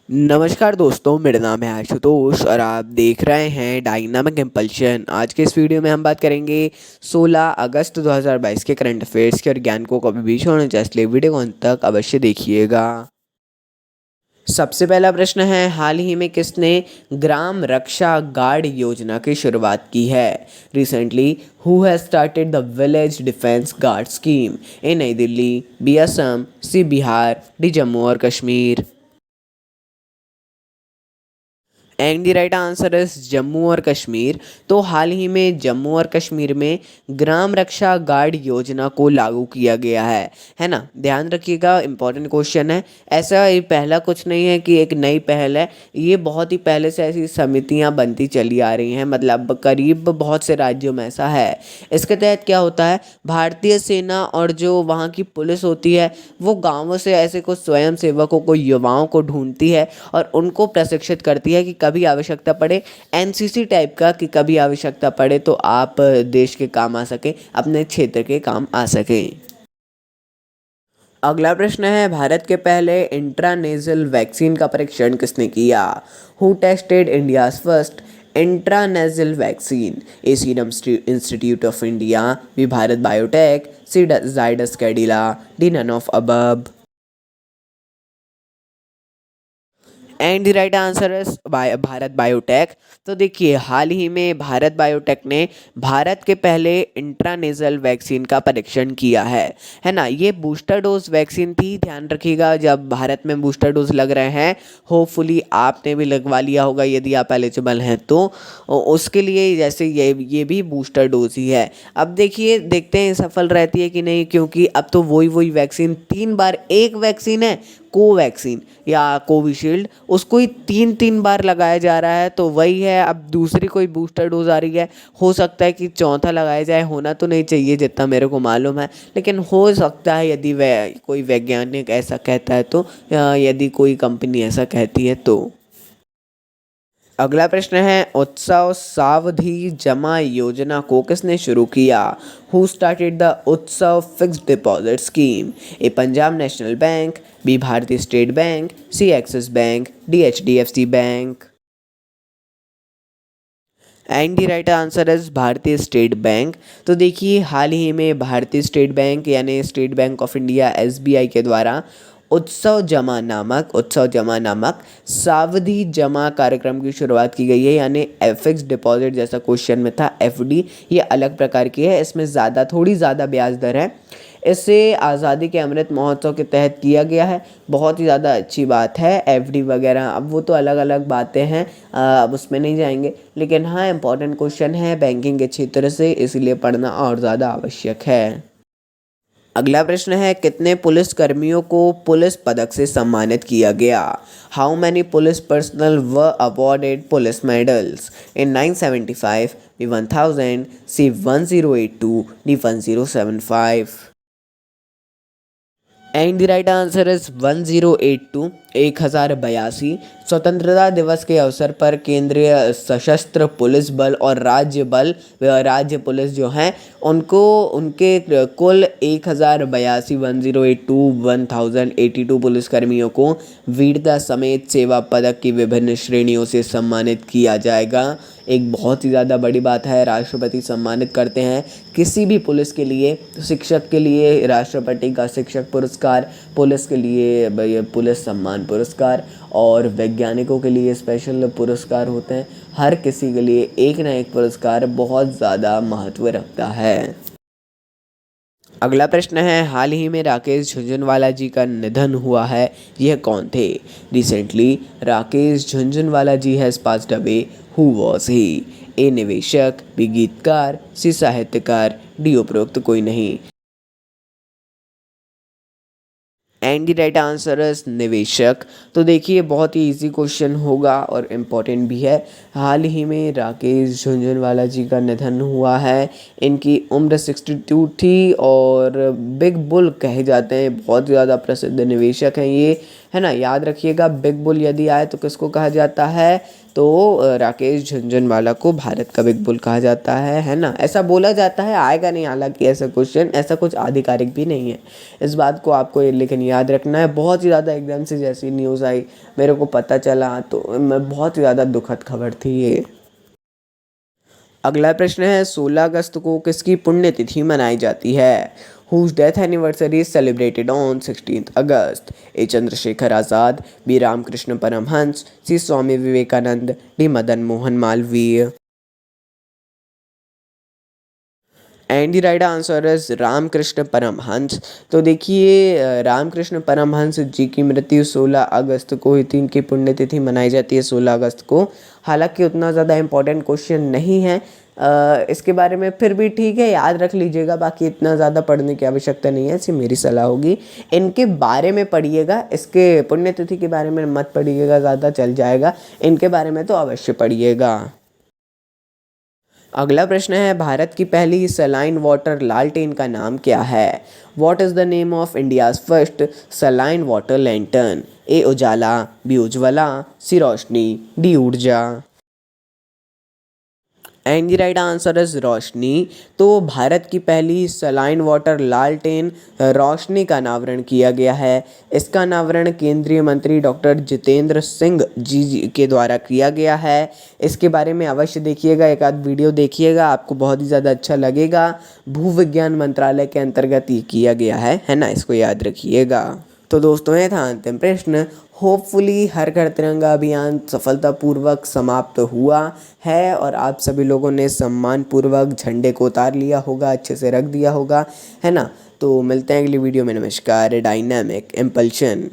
नमस्कार दोस्तों, मेरा नाम है आशुतोष और आप देख रहे हैं डायनामिक इम्पल्शन। आज के इस वीडियो में हम बात करेंगे 16 अगस्त 2022 के करंट अफेयर्स के और ज्ञान को कभी भी छोड़ना चाहिए, इसलिए वीडियो को अंत तक अवश्य देखिएगा। सबसे पहला प्रश्न है, हाल ही में किसने ग्राम रक्षा गार्ड योजना की शुरुआत की है? Recently who has started the village defence guard scheme? A Nai Delhi, b Assam, c Bihar, d Jammu और Kashmir. And the right answer is Jammu और कश्मीर। तो हाल ही में जम्मू और कश्मीर में ग्राम रक्षा गार्ड योजना को लागू किया गया है ना। ध्यान रखिएगा, इंपॉर्टेंट क्वेश्चन है। ऐसा ये पहला कुछ नहीं है कि एक नई पहल है, ये बहुत ही पहले से ऐसी समितियां बनती चली आ रही हैं, मतलब करीब बहुत से राज्यों में ऐसा है। इसके तहत क्या होता है, भारतीय सेना और जो वहाँ की पुलिस होती है वो गाँवों से ऐसे कुछ स्वयं सेवकों को, युवाओं को ढूंढती है और उनको प्रशिक्षित करती है कि कभी आवश्यकता पड़े, एनसीसी टाइप का, कि कभी आवश्यकता पड़े तो आप देश के काम आ सके, अपने क्षेत्र के काम आ सके। अगला प्रश्न है, भारत के पहले इंट्रानेजल वैक्सीन का परीक्षण किसने किया? Who tested India's first intranasal vaccine? A Serum Institute of India, B Bharat Biotech, C Zydus Cadila, D none of above. And the right answer is Bharat Biotech. तो देखिए, हाल ही में भारत बायोटेक ने भारत के पहले इंट्रानेजल वैक्सीन का परीक्षण किया है ना। ये बूस्टर डोज वैक्सीन थी, ध्यान रखिएगा। जब भारत में बूस्टर डोज लग रहे हैं, होपफुली आपने भी लगवा लिया होगा यदि आप एलिजिबल हैं तो। उसके लिए जैसे ये भी बूस्टर डोज ही है। अब देखिए, देखते हैं सफल रहती है कि नहीं, क्योंकि अब तो वही वैक्सीन 3 बार, एक वैक्सीन है कोवैक्सीन या कोविशील्ड, उसको ही 3 बार लगाया जा रहा है, तो वही है। अब दूसरी कोई बूस्टर डोज आ रही है, हो सकता है कि चौथा लगाया जाए। होना तो नहीं चाहिए जितना मेरे को मालूम है, लेकिन हो सकता है यदि कोई वैज्ञानिक ऐसा कहता है तो, यदि कोई कंपनी ऐसा कहती है तो। अगला प्रश्न है, उत्सव सावधि जमा योजना को किसने शुरू किया? Who started the Utsav fixed deposit scheme? A Punjab National Bank, B Bharatiya State Bank, C Axis Bank, D HDFC Bank. And the right answer is Bharatiya State Bank. तो देखिए, हाल ही में भारतीय स्टेट बैंक यानी State Bank of India SBI के द्वारा उत्सव जमा नामक सावधि जमा कार्यक्रम की शुरुआत की गई है। यानी फिक्स डिपॉजिट जैसा क्वेश्चन में था, एफडी, ये अलग प्रकार की है, इसमें थोड़ी ज़्यादा ब्याज दर है। इसे आज़ादी के अमृत महोत्सव के तहत किया गया है। बहुत ही ज़्यादा अच्छी बात है। एफडी वगैरह अब वो तो अलग अलग बातें हैं, अब उसमें नहीं जाएंगे, लेकिन हाँ, इंपॉर्टेंट क्वेश्चन है बैंकिंग के क्षेत्र से, इसलिए पढ़ना और ज़्यादा आवश्यक है। अगला प्रश्न है, कितने पुलिस कर्मियों को पुलिस पदक से सम्मानित किया गया? How many police personnel were awarded police medals in 975, B 1000, C 1082, D 1075। And the right answer is 1082, 1082। स्वतंत्रता दिवस के अवसर पर केंद्रीय सशस्त्र पुलिस बल और राज्य पुलिस जो हैं, उनको उनके कुल 1082, 1082 पुलिसकर्मियों को वीरता समेत सेवा पदक की विभिन्न श्रेणियों से सम्मानित किया जाएगा। एक बहुत ही ज़्यादा बड़ी बात है, राष्ट्रपति सम्मानित करते हैं किसी भी पुलिस के लिए। तो शिक्षक के लिए राष्ट्रपति का शिक्षक पुरस्कार, पुलिस के लिए पुलिस सम्मान पुरस्कार, और वैज्ञानिकों के लिए स्पेशल पुरस्कार होते हैं। हर किसी के लिए एक ना एक पुरस्कार बहुत ज़्यादा महत्व रखता है। अगला प्रश्न है, हाल ही में राकेश झुनझुनवाला जी का निधन हुआ है, यह कौन थे? Recently Rakesh Jhunjhunwala ji has passed away, who was he? A निवेशक, बी गीतकार, सी साहित्यकार, डी उपरोक्त कोई नहीं। And the right answer is निवेशक। तो देखिए, बहुत ही इजी क्वेश्चन होगा और इम्पोर्टेंट भी है। हाल ही में राकेश झुनझुनवाला जी का निधन हुआ है। इनकी उम्र 62 थी और बिग बुल कहे जाते हैं, बहुत ज़्यादा प्रसिद्ध निवेशक हैं ये। है ना। याद रखिएगा, बिग बुल यदि आए तो किसको कहा जाता है, तो राकेश झुनझुनवाला को भारत का बिग बुल कहा जाता है ना। ऐसा बोला जाता है, आएगा नहीं हालांकि ऐसा क्वेश्चन, ऐसा कुछ आधिकारिक भी नहीं है। इस बात को आपको ये लेकिन याद रखना है। बहुत ही ज़्यादा एकदम से जैसी न्यूज़ आई मेरे को पता चला तो मैं बहुत ही ज़्यादा दुखद खबर थी ये। अगला प्रश्न है, 16 अगस्त को किसकी पुण्यतिथि मनाई जाती है। Whose death anniversary celebrated on 16 August. A Chandrashekhar Azad, B Ramakrishna Paramhansa, C Swami Vivekananda, D Madan Mohan Malaviya. And the right answer is Ramakrishna Paramhansa. तो देखिए, रामकृष्ण परमहंस जी की मृत्यु 16 अगस्त को हुई थी। इनकी पुण्यतिथि मनाई जाती है 16 अगस्त को। हालांकि उतना ज़्यादा इम्पोर्टेंट क्वेश्चन नहीं है इसके बारे में, फिर भी ठीक है, याद रख लीजिएगा। बाकी इतना ज़्यादा पढ़ने की आवश्यकता नहीं है, ऐसी मेरी सलाह होगी। इनके बारे में पढ़िएगा, इसके पुण्यतिथि के बारे में मत पढ़िएगा ज़्यादा, चल जाएगा। इनके बारे में तो अवश्य पढ़िएगा। अगला प्रश्न है, भारत की पहली सलाइन वाटर लालटेन का नाम क्या है। What is the name of India's first saline water lantern. A Ujala, b Ujjwala, c Roshni, d Urja. And the right answer is Roshni. तो भारत की पहली सलाइन वाटर लालटेन रोशनी का अनावरण किया गया है। इसका अनावरण केंद्रीय मंत्री डॉक्टर जितेंद्र सिंह जी के द्वारा किया गया है। इसके बारे में अवश्य देखिएगा, एक आध वीडियो देखिएगा, आपको बहुत ही ज़्यादा अच्छा लगेगा। भूविज्ञान मंत्रालय के अंतर्गत ये किया गया है ना, इसको याद रखिएगा। तो दोस्तों, ये था अंतिम प्रश्न। होपफुली हर घर तिरंगा अभियान सफलतापूर्वक समाप्त हुआ है और आप सभी लोगों ने सम्मानपूर्वक झंडे को उतार लिया होगा, अच्छे से रख दिया होगा, है ना। तो मिलते हैं अगली वीडियो में। नमस्कार। Dynamic impulsion.